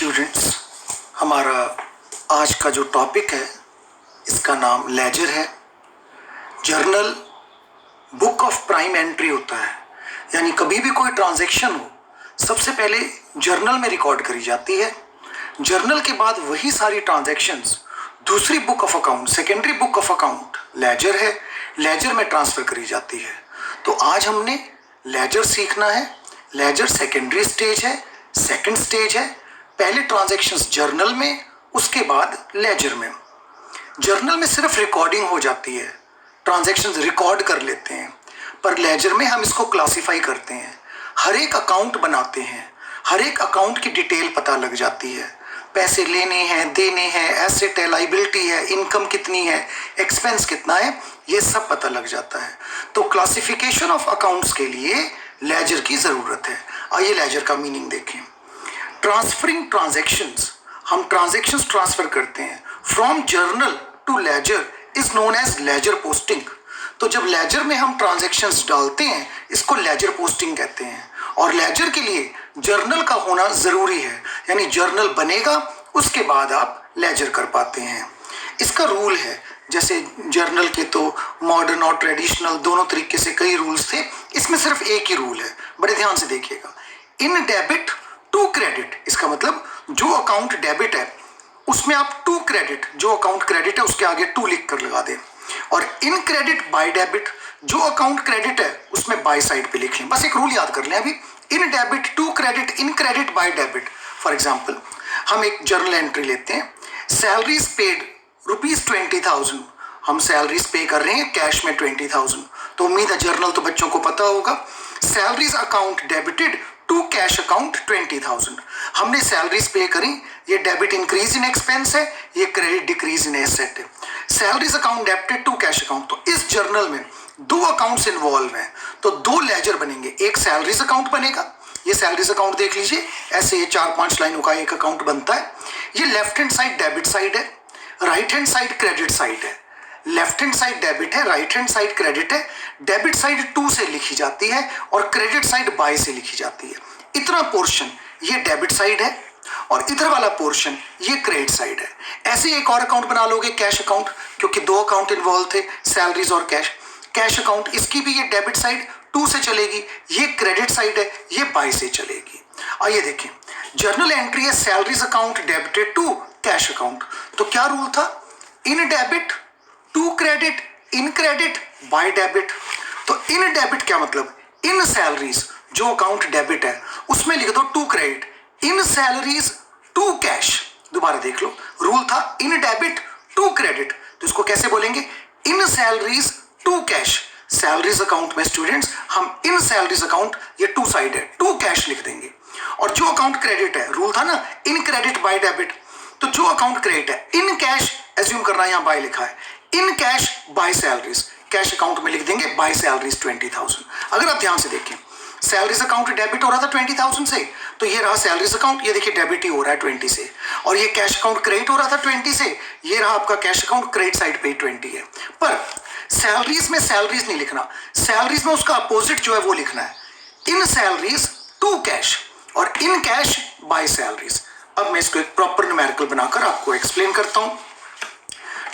Students, हमारा आज का जो टॉपिक है इसका नाम लेजर है। Journal book of prime entry होता है, यानी कभी भी कोई ट्रांजैक्शन हो सबसे पहले जर्नल में रिकॉर्ड करी जाती है। जर्नल के बाद वही सारी ट्रांजैक्शंस दूसरी book of account, secondary book of account laser है, लेजर में ट्रांसफर करी जाती है। तो आज हमने लेजर सीखना है। लेजर सेकेंडरी स्टेज है, सेकंड स्टेज है। पहले ट्रांजैक्शंस जर्नल में, उसके बाद लेजर में। जर्नल में सिर्फ रिकॉर्डिंग हो जाती है, ट्रांजैक्शंस रिकॉर्ड कर लेते हैं, पर लेजर में हम इसको क्लासिफाई करते हैं, हर एक अकाउंट बनाते हैं, हर एक अकाउंट की डिटेल पता लग जाती है। पैसे लेने हैं, देने हैं, एसेट है, लाइबिलिटी है, इनकम कितनी है, एक्सपेंस कितना है, ये सब पता लग जाता है। तो क्लासिफिकेशन ऑफ अकाउंट्स के लिए लेजर की ज़रूरत है। आइए लेजर का मीनिंग देखें। ट्रांसफरिंग ट्रांजैक्शंस, हम ट्रांजैक्शंस ट्रांसफर करते हैं from journal to ledger is known as ledger posting. तो जब लेजर में हम ट्रांजैक्शंस डालते हैं इसको लेजर पोस्टिंग कहते हैं। और लेजर के लिए जर्नल का होना ज़रूरी है, यानी जर्नल बनेगा उसके बाद आप लेजर कर पाते हैं। इसका रूल है, जैसे जर्नल के तो मॉडर्न और ट्रेडिशनल दोनों तरीके से कई रूल्स थे, इसमें सिर्फ एक ही रूल है, बड़े ध्यान से देखिएगा। इन डेबिट टू क्रेडिट, इसका मतलब जो अकाउंट डेबिट है उसमें आप टू क्रेडिट, जो अकाउंट क्रेडिट है उसके आगे टू लिख कर लगा दें। और इन क्रेडिट बाय डेबिट, जो अकाउंट क्रेडिट है उसमें बाय साइड पे लिख लें। बस एक रूल याद कर लें अभी, in debit to credit, in credit by debit. For example हम एक जर्नल एंट्री लेते हैं, सैलरीज पेड ₹20,000, हम सैलरीज पे कर रहे हैं कैश में 20,000। तो उम्मीद है जर्नल तो बच्चों को पता होगा। Salaries account debited to cash account 20,000, हमने सैलरीज पे करी, ये डेबिट इंक्रीज इन एक्सपेंस है, ये क्रेडिट डिक्रीज इन एसेट है। Salaries account debited to cash account, तो इस जर्नल में दो अकाउंट्स इन्वॉल्व हैं, तो दो लेजर बनेंगे। एक सैलरीज अकाउंट बनेगा, ये सैलरीज अकाउंट देख लीजिए, ऐसे ये 4-5 लाइनों का एक अकाउंट बनता है। ये left hand side debit side है, right hand side credit side है। लेफ्ट हैंड साइड डेबिट है, राइट हैंड साइड क्रेडिट है। डेबिट साइड टू से लिखी जाती है और क्रेडिट साइड बाय से लिखी जाती है। इतना पोर्शन ये डेबिट साइड है और इधर वाला पोर्शन ये क्रेडिट साइड है। ऐसे एक और अकाउंट बना लोगे, कैश अकाउंट, क्योंकि दो अकाउंट इन्वॉल्व थे, सैलरीज और कैश। कैश अकाउंट, इसकी भी ये डेबिट साइड टू से चलेगी, ये क्रेडिट साइड है, ये बाय से चलेगी। आइए देखें, जर्नल एंट्री है salaries account debited to cash account. तो क्या रूल था? In debit to credit, in credit by debit. तो इन डेबिट क्या मतलब? इन सैलरीज, जो अकाउंट डेबिट है उसमें लिख दो to credit, in salaries to cash. दोबारा देख लो, रूल था इन डेबिट टू क्रेडिट, तो इसको कैसे बोलेंगे? In salaries to cash. Salaries account में स्टूडेंट्स हम इन सैलरीज अकाउंट, ये टू साइड है, टू कैश लिख देंगे। और जो अकाउंट क्रेडिट है, रूल था ना इन क्रेडिट बाय डेबिट, तो जो अकाउंट क्रेडिट है इन कैश, एज्यूम करना यहां बाय लिखा है, in cash bye salaries, cash account में लिख देंगे बाय सैलरीज 20,000। अगर आप ध्यान से देखें, सैलरीज अकाउंट डेबिट हो रहा था 20,000 से, तो ये रहा सैलरीज अकाउंट, ये देखिए डेबिट ही हो रहा है 20 से। और ये कैश अकाउंट क्रेडिट हो रहा था 20 से, ये रहा आपका कैश अकाउंट क्रेडिट साइड पे 20 है। पर सैलरीज में सैलरीज नहीं लिखना, सैलरीज में उसका अपोजिट जो है वो लिखना है, इन सैलरीज टू कैश और इन कैश बाय सैलरीज। अब मैं इसको एक प्रॉपर न्यूमेरिकल बनाकर आपको एक्सप्लेन करता हूं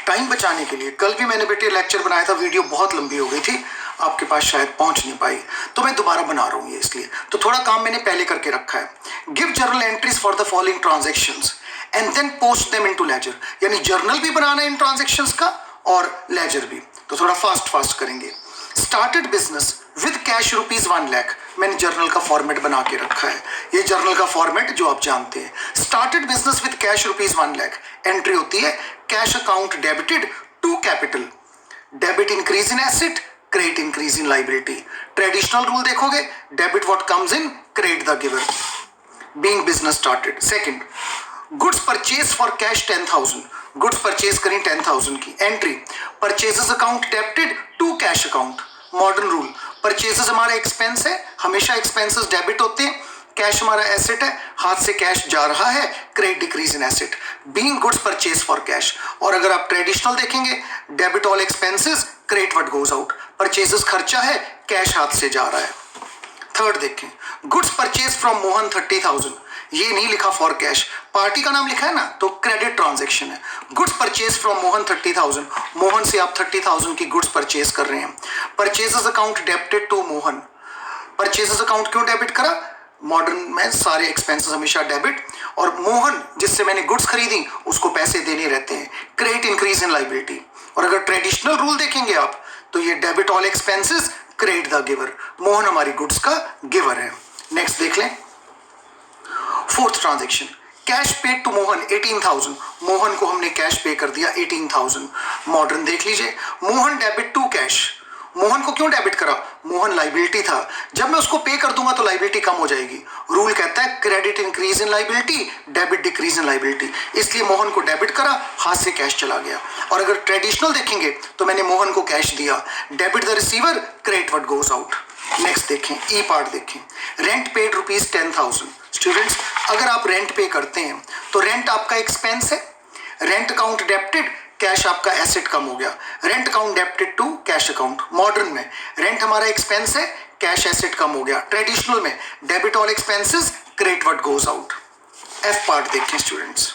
टाइम बचाने के लिए। कल भी मैंने बेटे लेक्चर बनाया था, वीडियो बहुत लंबी हो गई थी, आपके पास शायद पहुंच नहीं पाई, तो मैं दोबारा बना रहा हूं ये, इसलिए तो थोड़ा काम मैंने पहले करके रखा है। Give journal entries for the following transactions and then post them into ledger, यानी जर्नल भी बनाना है इन ट्रांजैक्शंस का और लेजर भी। तो थोड़ा फास्ट करेंगे। Started business with cash ₹1 lakh, मैंने जर्नल का फॉर्मेट बना के रखा है, ये जर्नल का फॉर्मेट जो आप जानते हैं। Started business with cash ₹1 lakh, entry होती है cash account debited to capital, debit increase in asset, credit increase in liability. Traditional rule देखोगे, debit what comes in, credit the giver, being business started. Second, goods purchase for cash 10,000, goods purchase करें 10,000 की, entry purchases account debited to cash account. Modern rule, purchases हमारा expense है, हमेशा expenses debit होते हैं, cash हमारा asset है, हाथ से कैश जा रहा है, credit decrease in asset, being goods purchase for cash. और अगर आप ट्रेडिशनल देखेंगे, debit all expenses, credit what goes out, purchases खर्चा है, कैश हाथ से जा रहा है। थर्ड देखें, गुड्स परचेज फ्रॉम मोहन 30,000, ये नहीं लिखा फॉर कैश, पार्टी का नाम लिखा है ना, तो क्रेडिट ट्रांजैक्शन है। Goods purchase from Mohan 30,000, Mohan से आप 30,000 की गुड्स परचेज कर रहे हैं। Purchases account debited to Mohan, purchases account क्यों डेबिट करा? मॉडर्न में सारे एक्सपेंसेस हमेशा डेबिट, और मोहन जिससे मैंने गुड्स खरीदी उसको पैसे देने रहते हैं, क्रेडिट इंक्रीज इन लाइबिलिटी। और अगर ट्रेडिशनल रूल देखेंगे आप तो ये debit all expenses, credit the giver, Mohan हमारी गुड्स का गिवर है। नेक्स्ट देख लें, fourth transaction, cash paid to Mohan 18,000, Mohan को हमने कैश पे कर दिया 18,000। मॉडर्न देख लीजिए, Mohan debit to cash, Mohan को क्यों डेबिट करा? मोहन लाइबिलिटी था, जब मैं उसको पे कर दूंगा तो लाइबिलिटी कम हो जाएगी। रूल कहता है credit increase in liability, debit decrease in liability, इसलिए मोहन को डेबिट करा, हाथ से कैश चला गया। और अगर ट्रेडिशनल देखेंगे तो मैंने मोहन को कैश दिया, debit the receiver, credit what goes out. Next देखें, ई पार्ट देखें, रेंट पेड रुपीज 10,000। स्टूडेंट्स, अगर आप रेंट पे करते हैं तो रेंट आपका एक्सपेंस है, रेंट अकाउंट डेबिटेड, कैश आपका एसेट कम हो गया, rent account debited to cash account. Modern में रेंट हमारा एक्सपेंस है, कैश एसेट कम हो गया। ट्रेडिशनल में debit all expenses, credit what goes out. F part देखें students,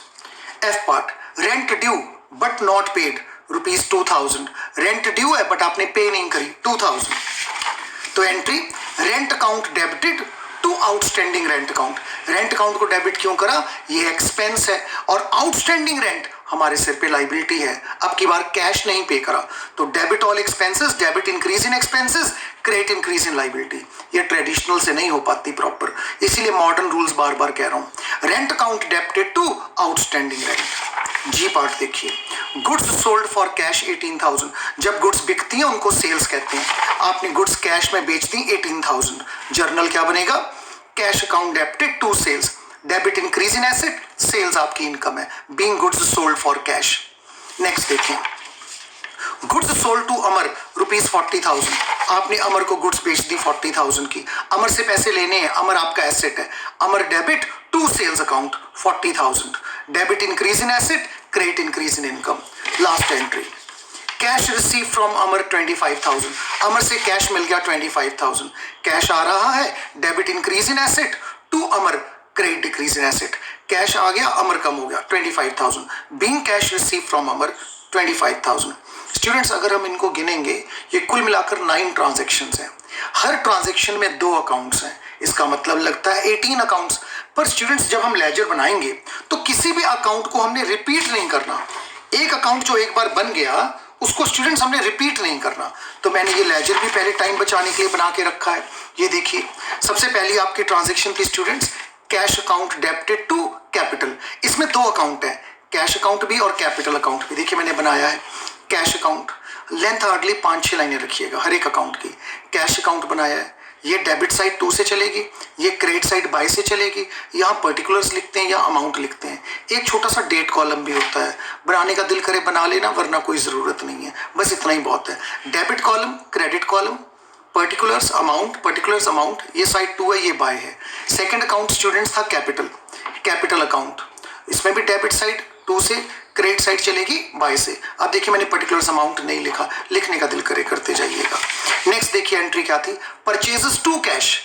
F part, rent due but not paid rupees 2,000, rent due है but आपने पे नहीं करी 2,000, तो entry rent account debited to outstanding rent account. Rent account को debit क्यों करा? ये एक्सपेंस है और आउटस्टैंडिंग रेंट हमारे सिर पे लाइबिलिटी है। अब की बार कैश नहीं पे करा, तो debit all expenses, debit increase in expenses, credit increase in liability. ये ट्रेडिशनल से नहीं हो पाती प्रॉपर, इसीलिए मॉडर्न रूल्स बार बार कह रहा हूं। Rent account debited to outstanding rent. G part देखिए, गुड्स सोल्ड फॉर कैश 18,000, जब गुड्स बिकती हैं उनको सेल्स कहते हैं। आपने गुड्स कैश में बेच दी 18,000, जर्नल क्या बनेगा? Cash account debited to sales, debit increase in asset, sales आपकी इनकम है, being goods sold for cash. Next देखें, goods sold to Amar rupees 40,000, आपने अमर को गुड्स बेच दी 40,000 की, अमर से पैसे लेने हैं, अमर आपका एसेट है, Amar debit to sales account 40,000, debit increase in asset, credit increase in income. Last entry, cash receive from Amar 25,000, Amar से कैश मिल गया 25,000, कैश आ रहा है, debit increase in asset to Amar, credit decrease in asset, cash आ गया, अमर कम हो गया 25,000, being cash receive from Amar 25,000। Students, अगर हम इनको गिनेंगे ये कुल मिलाकर 9 ट्रांजैक्शंस हैं, हर ट्रांजैक्शन में 2 अकाउंट्स हैं, इसका मतलब लगता है 18 अकाउंट्स। पर स्टूडेंट्स, जब हम लेजर बनाएंगे तो किसी भी अकाउंट को हमने रिपीट नहीं करना, एक अकाउंट जो एक बार बन गया उसको स्टूडेंट्स हमने रिपीट नहीं करना। तो मैंने ये लेजर भी पहले टाइम बचाने के लिए बना के रखा है। ये देखिए, सबसे पहली आपकी ट्रांजैक्शन थी students cash account debited to capital, इसमें 2 अकाउंट है, कैश अकाउंट भी और कैपिटल अकाउंट भी। देखिए मैंने बनाया है कैश अकाउंट, लेंथ हार्डली 5-6 लाइनें रखिएगा हर एक अकाउंट की। कैश अकाउंट बनाया है, ये डेबिट साइड 2 से चलेगी, ये क्रेडिट साइड बाय से चलेगी, यहाँ पर्टिकुलर्स लिखते हैं या अमाउंट लिखते हैं, एक छोटा सा डेट कॉलम भी होता है, बनाने का दिल करे बना लेना वरना कोई ज़रूरत नहीं है, बस इतना ही बहुत है। Debit column, credit column, particulars amount, ये साइड 2 है, ये बाय है। सेकंड अकाउंट स्टूडेंट्स था कैपिटल अकाउंट, इसमें भी डेबिट साइड 2 से, क्रेडिट साइड चलेगी बाय से। अब देखिए मैंने पर्टिकुलर्स अमाउंट नहीं लिखा, लिखने का दिल करे करते जाइएगा। नेक्स्ट देखिए एंट्री क्या थी, purchases to cash,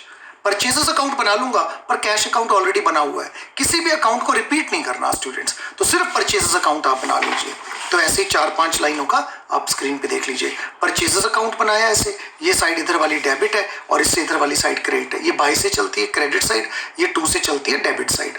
purchases account बना लूंगा पर कैश अकाउंट ऑलरेडी बना हुआ है, किसी भी अकाउंट को रिपीट नहीं करना स्टूडेंट्स, तो सिर्फ परचेजेस अकाउंट आप बना लीजिए। तो ऐसे 4-5 लाइनों का आप स्क्रीन पे देख लीजिए, परचेजेस अकाउंट बनाया ऐसे, ये साइड इधर वाली डेबिट है और इससे इधर वाली साइड क्रेडिट है, ये बाय से चलती है क्रेडिट साइड, ये 2 से चलती है डेबिट साइड।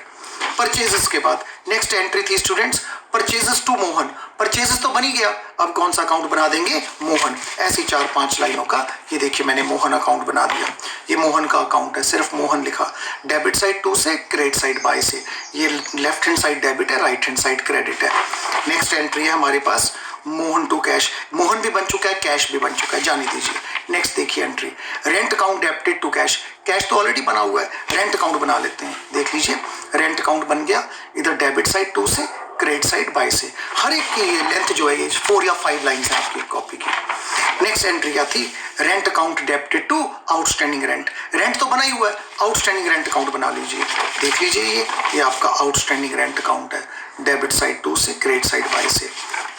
परचेजेस के बाद नेक्स्ट एंट्री थी students purchases to Mohan, purchases तो बन ही गया, अब कौन सा अकाउंट बना देंगे? मोहन। ऐसी 4-5 लाइनों का, ये देखिए मैंने मोहन अकाउंट बना दिया, ये मोहन का अकाउंट है, सिर्फ मोहन लिखा, डेबिट साइड 2 से, क्रेडिट साइड बाय से, ये लेफ्ट हैंड साइड डेबिट है, राइट हैंड साइड क्रेडिट है। नेक्स्ट एंट्री है हमारे पास मोहन टू कैश, मोहन भी बन चुका है, कैश भी बन चुका है, जाने दीजिए। नेक्स्ट देखिए entry rent account debited to cash, cash तो ऑलरेडी बना हुआ है, रेंट अकाउंट बना लेते हैं, देख लीजिए रेंट अकाउंट बन गया, इधर डेबिट साइड 2 से, क्रेडिट साइड बाय से, हर एक की लेंथ जो है ये 4 या 5 लाइन्स है आपकी कॉपी की। नेक्स्ट एंट्री क्या थी, rent account debited to outstanding rent, rent तो बना ही हुआ है, आउटस्टैंडिंग रेंट अकाउंट बना लीजिए, देख लीजिए ये आपका आउटस्टैंडिंग रेंट अकाउंट है, डेबिट साइड 2 से, क्रेडिट साइड बाय से।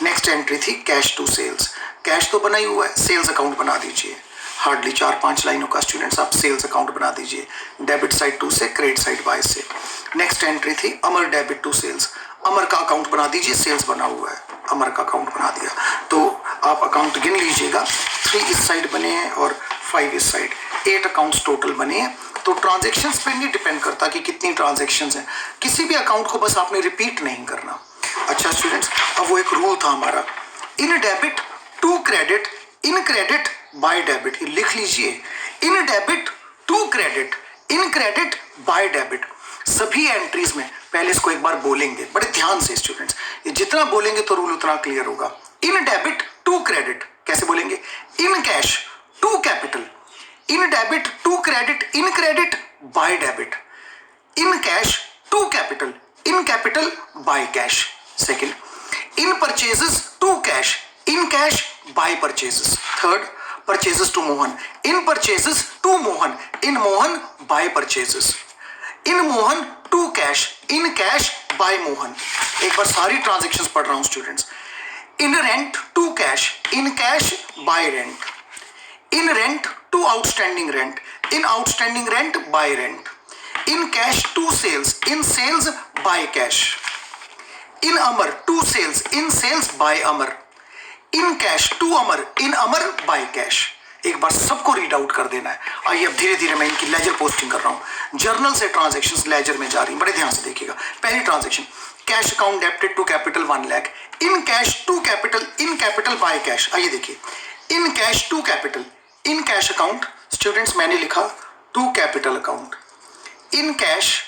नेक्स्ट एंट्री थी कैश टू सेल्स, कैश तो बना ही हुआ है, सेल्स अकाउंट बना दीजिए, हार्डली 4-5 लाइनों का स्टूडेंट्स आप सेल्स अकाउंट बना दीजिए, डेबिट साइड 2 से, क्रेडिट साइड 22 से। नेक्स्ट एंट्री थी अमर डेबिट टू सेल्स, अमर का अकाउंट बना दीजिए, सेल्स बना हुआ है, अमर का अकाउंट बना दिया। तो आप अकाउंट गिन लीजिएगा, 3 इस साइड बने हैं और 5 इस साइड, 8 अकाउंट्स टोटल बने हैं। तो ट्रांजेक्शन्स पे नहीं डिपेंड करता कि कितनी ट्रांजेक्शन्स हैं, किसी भी अकाउंट को बस आपने रिपीट नहीं करना। अच्छा स्टूडेंट्स, अब वो एक रूल था हमारा, in debit to credit, in credit by debit, ये लिख लीजिए, in debit to credit, in credit by debit. सभी एंट्रीज में पहले इसको एक बार बोलेंगे बड़े ध्यान से स्टूडेंट्स, ये जितना बोलेंगे तो रूल उतना क्लियर होगा। इन डेबिट टू क्रेडिट कैसे बोलेंगे, in cash to capital, in debit to credit, in credit by debit, in cash to capital, in capital by cash. Second, in purchases to cash, in cash by purchases. Third, purchases to Mohan, in purchases to Mohan, in Mohan by purchases, in Mohan to cash, in cash by Mohan. एक बार सारी transactions पढ़ रहा हूं students, in rent to cash, in cash by rent, in rent to outstanding rent, in outstanding rent by rent, in cash to sales, in sales by cash, in Amar to sales, in sales by Amar, in cash to Amar, in Amar by cash. एक बार सबको read out कर देना है। आइए अब धीरे धीरे मैं इनकी लेजर पोस्टिंग कर रहा हूं, जर्नल से ट्रांजैक्शंस लेजर में जा रही हैं, बड़े ध्यान से देखिएगा। पहली transaction, cash account debited to capital 1 lakh, in cash to capital, in capital by cash. आइए देखिए, in cash to capital, in cash account students मैंने लिखा to capital account, in cash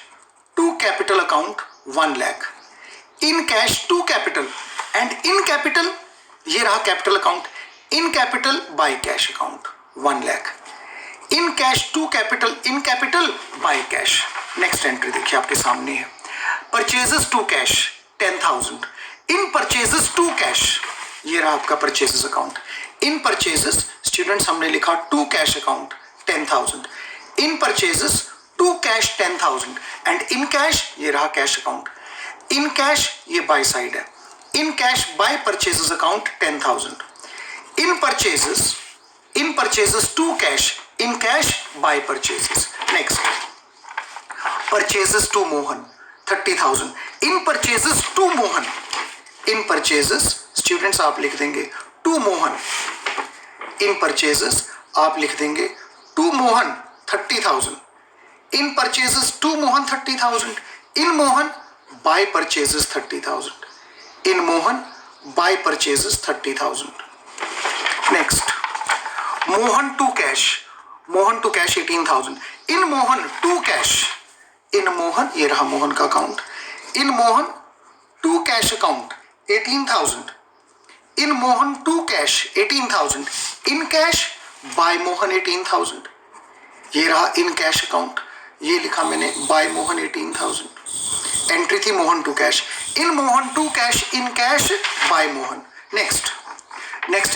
to capital account 1 lakh, in cash to capital and in capital, ये रहा capital account, in capital by cash account 1 lakh, in cash to capital, in capital by cash. Next entry देखिए आपके सामने है, purchases to cash 10,000, in purchases to cash, ये रहा आपका purchases account, in purchases students हमने लिखा to cash account 10,000, in purchases to cash 10,000 and in cash, ये रहा कैश अकाउंट, इन कैश ये बाय साइड है, in cash by purchases account 10,000, in purchases to cash, in cash by purchases. Next, purchases to Mohan 30,000, in purchases to Mohan, in purchases students आप लिख देंगे to Mohan, in purchases आप लिख देंगे to Mohan 30,000, in purchases to Mohan 30,000, in Mohan by purchases 30,000, in Mohan by purchases 30,000। Next, Mohan to cash 18,000, in Mohan to cash, in Mohan, ये रहा मोहन का account, in Mohan to cash account 18,000, in Mohan to cash 18,000, in cash by Mohan 18,000, ये रहा इन cash account, ये लिखा मैंने बाय मोहन 18,000। एंट्री थी Mohan to cash, in Mohan to cash, in cash by Mohan. Next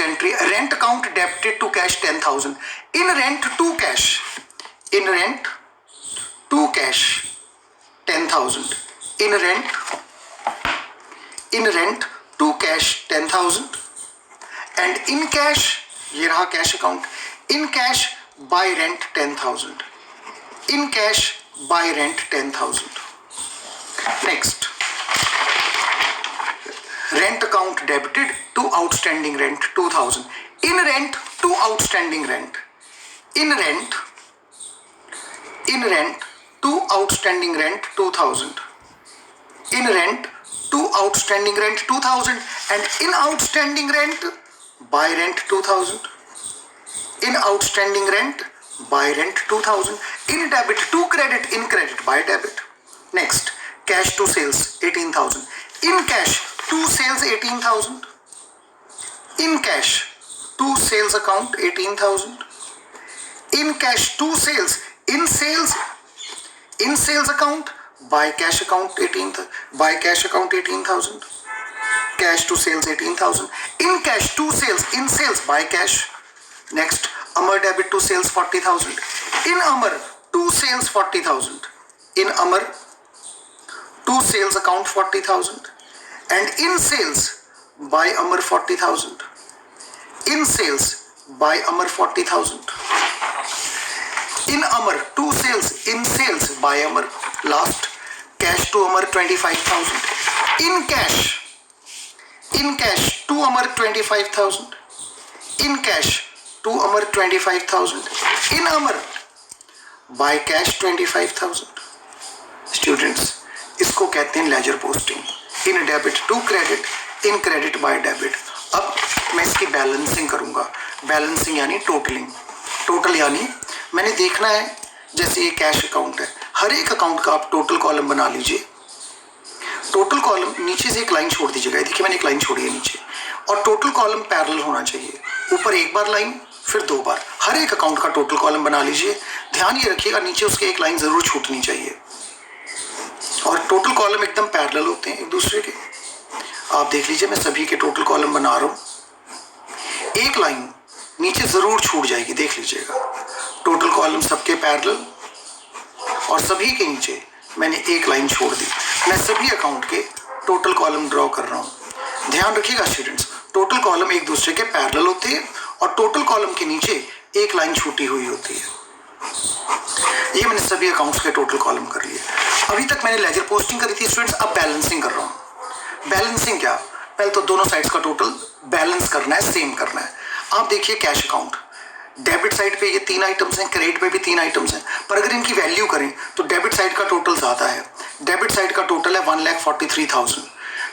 entry, rent account debited to cash 10,000, in rent to cash, in rent to cash 10,000, in rent to cash 10,000 and in cash, ये रहा cash account, in cash by rent 10,000, in cash by rent 10,000। Next, rent account debited to outstanding rent 2,000, in rent to outstanding rent, in rent to outstanding rent 2,000, in rent to outstanding rent 2,000 and in outstanding rent by rent 2,000, in outstanding rent by rent 2,000, in debit to credit, in credit by debit. Next, cash to sales 18,000, in cash to sales 18,000, in cash to sales account 18,000, in cash to sales, in sales account by cash account 18,000, cash to sales 18,000, in cash to sales, in sales by cash. Next, Amar debit to sales 40,000, in Amar to sales 40,000, in Amar to sales account 40,000 and in sales by Amar 40,000, in sales by Amar 40,000। In Amar, to sales, in sales, by Amar, last, cash to Amar 25,000. In cash, to Amar 25,000. In cash, to Amar 25,000. In Amar, by cash 25,000. Students, इसको कहते हैं ledger posting. In debit to credit, in credit by debit. अब मैं इसकी balancing करूंगा. Balancing यानी totalling. Total यानी मैंने देखना है, जैसे ये कैश अकाउंट है, हर एक अकाउंट का आप टोटल कॉलम बना लीजिए. टोटल कॉलम नीचे से एक लाइन छोड़ दीजिएगा. देखिए मैंने एक लाइन छोड़ी है नीचे, और टोटल कॉलम पैरेलल होना चाहिए. ऊपर एक बार लाइन, फिर दो बार. हर एक अकाउंट का टोटल कॉलम बना लीजिए. ध्यान ये रखिएगा नीचे उसके एक लाइन जरूर छूटनी चाहिए, और टोटल कॉलम एकदम पैरेलल होते हैं एक दूसरे के. आप देख लीजिए मैं सभी के टोटल कॉलम बना रहा हूँ. एक लाइन नीचे जरूर छूट जाएगी, देख लीजिएगा. टोटल कॉलम सबके पैरेलल, और सभी के नीचे मैंने एक लाइन छोड़ दी. मैं सभी अकाउंट के टोटल कॉलम ड्रॉ कर रहा हूँ. ध्यान रखिएगा स्टूडेंट्स, टोटल कॉलम एक दूसरे के पैरेलल होते हैं, और टोटल कॉलम के नीचे एक लाइन छूटी हुई होती है. ये मैंने सभी अकाउंट्स के टोटल कॉलम कर लिए. अभी तक मैंने लेजर पोस्टिंग करी थी स्टूडेंट्स. अब बैलेंसिंग कर रहा हूँ. बैलेंसिंग क्या, पहले तो दोनों साइड्स का टोटल बैलेंस करना है, सेम करना है. आप देखिए कैश अकाउंट, डेबिट साइड पे ये 3 आइटम्स हैं, क्रेडिट पे भी 3 आइटम्स हैं, पर अगर इनकी वैल्यू करें तो डेबिट साइड का टोटल ज़्यादा है. डेबिट साइड का टोटल है 1,43,000.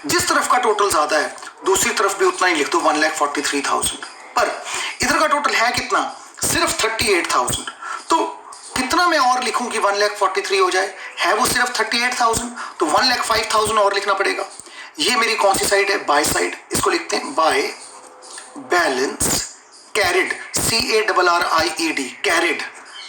जिस तरफ का टोटल ज़्यादा है दूसरी तरफ भी उतना ही लिख दो, 1,43,000. पर इधर का टोटल है कितना, सिर्फ 38,000. तो कितना मैं और लिखूं कि 1,43,000 हो जाए, है वो सिर्फ 38,000, तो 1,05,000 और लिखना पड़ेगा. ये मेरी कौन सी साइड है, बाय साइड. इसको लिखते हैं by balance carried, CARRIED, carried,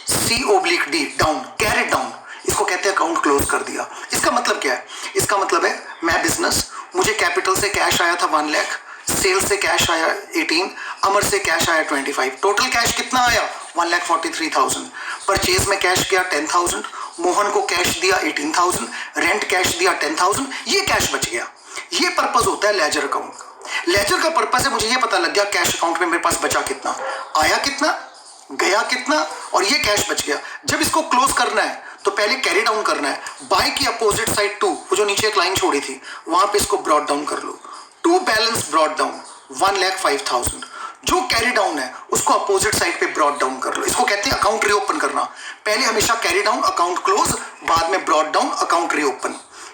C/D, down, carried down. इसको कहते हैं अकाउंट क्लोज कर दिया. इसका मतलब क्या है, इसका मतलब है मैं बिजनेस, मुझे कैपिटल से कैश आया था 1 लाख, सेल से कैश आया 18, अमर से कैश आया 25. टोटल कैश कितना आया, 1,43,000. परचेज में कैश किया 10,000, मोहन को कैश दिया 18,000, रेंट कैश दिया 10,000, ये कैश बच गया. ये पर्पस होता है लेजर अकाउंट का. लेजर का पर्पस है मुझे ये पता लग गया कैश अकाउंट में मेरे पास बचा कितना, आया कितना, गया कितना, और ये कैश बच गया. जब इसको क्लोज करना है तो पहले कैरी डाउन करना है. बाय की अपोजिट साइड टू, वो जो नीचे एक लाइन छोड़ी थी वहां पे इसको ब्रॉट डाउन कर लो. To balance brought down 1,05,000. जो कैरी डाउन है उसको अपोजिट साइड पे ब्रॉट डाउन कर लो. इसको कहते हैं अकाउंट रीओपन करना. पहले हमेशा कैरी डाउन अकाउंट क्लोज, बाद में brought down account reopen.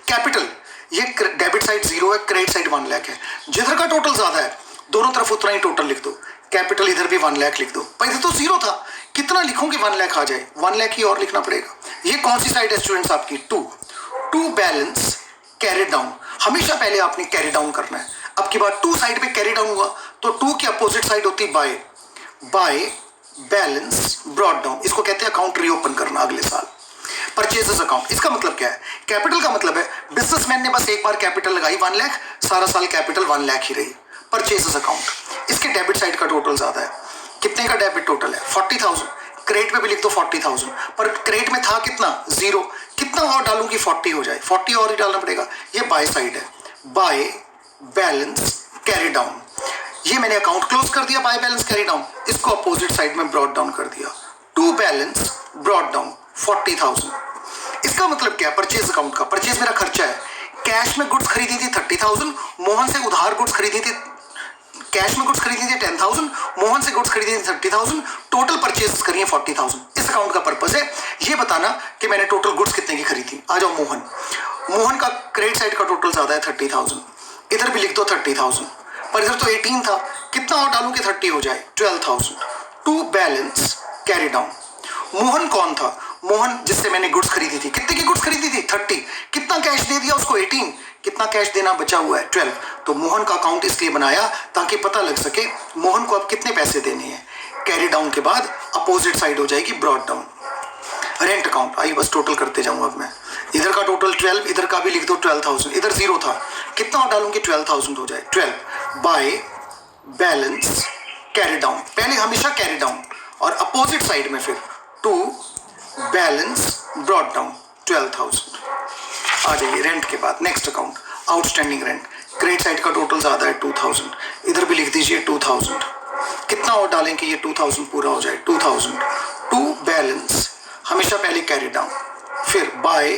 Capital, ये डेबिट साइड 0 है, क्रेडिट साइड 1 लाख है. जिधर का टोटल ज्यादा है दोनों तरफ उतना ही टोटल लिख दो. कैपिटल इधर भी 1 लाख लिख दो. पर इधर तो 0 था, कितना लिखूं कि 1 लाख आ जाए, 1 लाख ही और लिखना पड़ेगा. ये कौन सी साइड है स्टूडेंट्स आपकी, 2. टू बैलेंस कैरी डाउन, हमेशा पहले आपने कैरी डाउन करना है. अब की बार 2 साइड पे कैरी डाउन हुआ तो 2 की अपोजिट साइड होती है by. By balance brought down, इसको कहते हैं अकाउंट रीओपन करना अगले साल. परचेजेस अकाउंट, इसका मतलब क्या है, कैपिटल का मतलब है बिजनेसमैन ने बस एक बार कैपिटल लगाई 1 लाख, सारा साल कैपिटल 1 लाख ही रही. परचेजेस अकाउंट, इसके डेबिट साइड का टोटल ज्यादा है. कितने का डेबिट टोटल है, 40,000. क्रेडिट पे भी लिख दो 40,000, पर क्रेडिट में था कितना, 0. कितना और डालूं कि 40 हो जाए, 40 और ही डालना पड़ेगा. ये बाय साइड है, बाय बैलेंस कैरी डाउन. ये मैंने अकाउंट क्लोज कर दिया बाय बैलेंस कैरी डाउन. इसको अपोजिट साइड में ब्रॉट डाउन कर दिया. To balance brought down 40,000. इसका मतलब क्या है, परचेज अकाउंट का. परचेज मेरा खर्चा है. कैश में गुड्स खरीदी थी 30,000, मोहन से उधार गुड्स खरीदी थी, कैश में गुड्स खरीदी थी 10,000, मोहन से गुड्स खरीदी थी 30,000, टोटल परचेज करी है 40,000. इस अकाउंट का पर्पस है ये बताना कि मैंने टोटल गुड्स कितने की खरीदी. आ जाओ मोहन. मोहन का क्रेडिट साइड का टोटल ज्यादा है 30,000, इधर भी लिख दो 30,000, पर इधर तो 18 था, कितना और डालूं कि 30 हो जाए, 12,000. To balance carry down. Mohan कौन था, मोहन जिससे मैंने गुड्स खरीदी थी. कितने की गुड्स खरीदी थी, 30. कितना कैश दे दिया उसको, 18. कितना कैश देना बचा हुआ है, 12. तो मोहन का अकाउंट इसलिए बनाया ताकि पता लग सके मोहन को अब कितने पैसे देने हैं. कैरी डाउन के बाद अपोजिट साइड हो जाएगी ब्रॉट डाउन. रेंट अकाउंट, आइए बस टोटल करते जाऊंगा अब मैं. इधर का टोटल 12, इधर का भी लिख दो 12,000. इधर 0 था, कितना और डालूंगी 12,000 हो जाए, 12. बाय बैलेंस कैरी डाउन, पहले हमेशा कैरी डाउन और अपोजिट साइड में फिर टू बैलेंस ब्रॉट डाउन 12,000. आ जाइए रेंट के बाद next account outstanding rent. Credit side का टोटल ज्यादा है 2,000, इधर भी लिख दीजिए 2,000. कितना और डालें कि ये 2,000 पूरा हो जाए, 2,000. टू बैलेंस हमेशा पहले कैरी डाउन, फिर by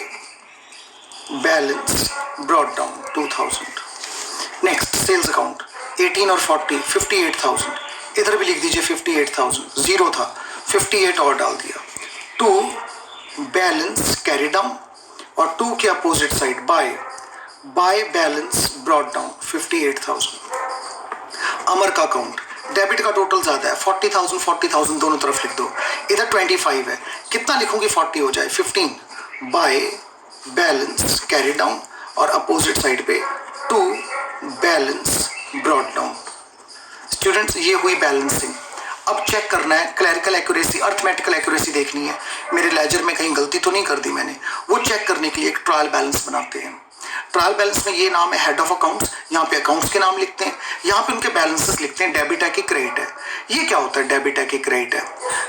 balance brought down 2000। Next sales account 18 और 40 58,000, इधर भी लिख दीजिए 58,000, जीरो था 58 और डाल दिया। टू बैलेंस कैरी डाउन और टू के opposite side by balance brought down 58,000। अमर का अकाउंट, डेबिट का टोटल ज्यादा है 40,000 40,000 दोनों तरफ लिख दो, इधर 25 है, कितना लिखूंगी 40 हो जाए 15 बाय बैलेंस कैरी डाउन और अपोजिट साइड पे to balance brought down. Students ये हुई बैलेंसिंग। अब चेक करना है क्लरिकल एक्यूरेसी, अर्थमेटिकल एक्यूरेसी देखनी है, मेरे लेजर में कहीं गलती तो नहीं कर दी मैंने, वो चेक करने के लिए एक ट्रायल बैलेंस बनाते हैं। ट्रायल बैलेंस में ये नाम है हेड ऑफ अकाउंट्स, यहाँ पे अकाउंट्स के नाम लिखते हैं, यहाँ पे उनके बैलेंसेस लिखते हैं, डेबिट है कि क्रेडिट है। ये क्या होता है डेबिट है कि क्रेडिट है?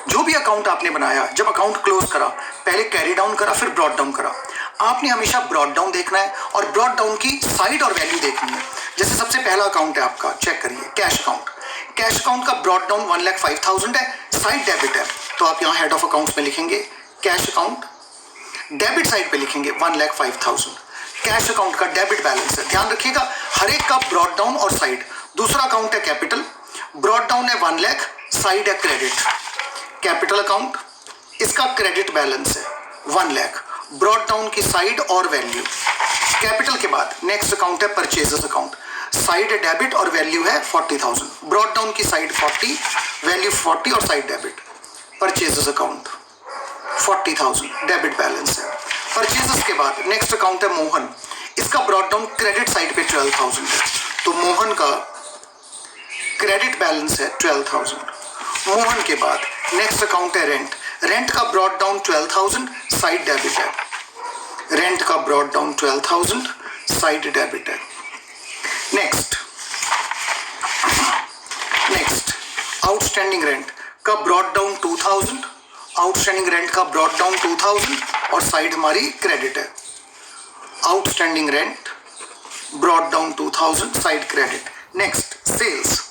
जो भी अकाउंट आपने बनाया, जब अकाउंट क्लोज करा पहले कैरी डाउन करा फिर ब्रॉट डाउन करा, आपने हमेशा ब्रॉट डाउन देखना है और ब्रॉट डाउन की साइड और वैल्यू देखनी है। जैसे सबसे पहला अकाउंट है आपका, चेक करिए कैश अकाउंट, कैश अकाउंट का ब्रॉट डाउन 1,05,000 है, साइड डेबिट है, तो आप यहाँ हेड ऑफ अकाउंट्स में लिखेंगे कैश अकाउंट, डेबिट साइड पे लिखेंगे 1,05,000। कैश अकाउंट का डेबिट बैलेंस है, ध्यान रखिएगा हर एक का ब्रॉट डाउन और साइड। दूसरा अकाउंट है कैपिटल, ब्रॉट डाउन है 1 लाख, साइड है क्रेडिट। कैपिटल अकाउंट, इसका क्रेडिट बैलेंस है 1 लाख, ब्रॉट डाउन की साइड और वैल्यू। कैपिटल के बाद नेक्स्ट अकाउंट है परचेजेस अकाउंट, साइड है डेबिट और वैल्यू है 40,000, ब्रॉट डाउन की साइड 40, वैल्यू 40 और side debit. Purchases account 40,000 debit balance है। परचेजेस के बाद नेक्स्ट अकाउंट है मोहन, इसका ब्रॉट डाउन क्रेडिट साइड पे 12,000 है, तो मोहन का क्रेडिट बैलेंस है 12,000। मोहन के बाद नेक्स्ट अकाउंट है रेंट, रेंट का ब्रॉट डाउन 12,000, साइड डेबिट है। रेंट का ब्रॉट डाउन 12,000, साइड डेबिट है। नेक्स्ट आउटस्टैंडिंग रेंट का ब्रॉट डाउन 2,000, आउटस्टैंडिंग रेंट का ब्रॉट डाउन 2,000 और साइड हमारी क्रेडिट है। Outstanding rent brought down 2,000, side credit. Next sales,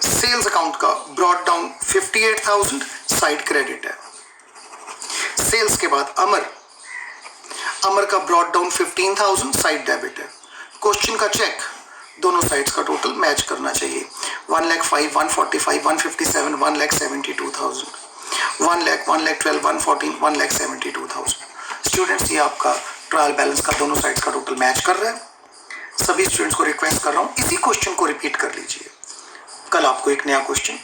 sales account का ब्रॉट डाउन 58,000, साइड क्रेडिट है। सेल्स के बाद अमर, अमर का ब्रॉट डाउन 15,000, साइड डेबिट है। क्वेश्चन का चेक, दोनों साइड्स का टोटल मैच करना चाहिए। 1,05,000, 145, 157, 1,72,000, 1,00,000, 1,12,000, 114, 1,72,000। स्टूडेंट्स ये आपका ट्रायल बैलेंस का दोनों साइड्स का टोटल मैच कर रहा है। सभी स्टूडेंट्स को रिक्वेस्ट कर रहा हूँ इसी क्वेश्चन को रिपीट कर लीजिए, कल आपको एक नया क्वेश्चन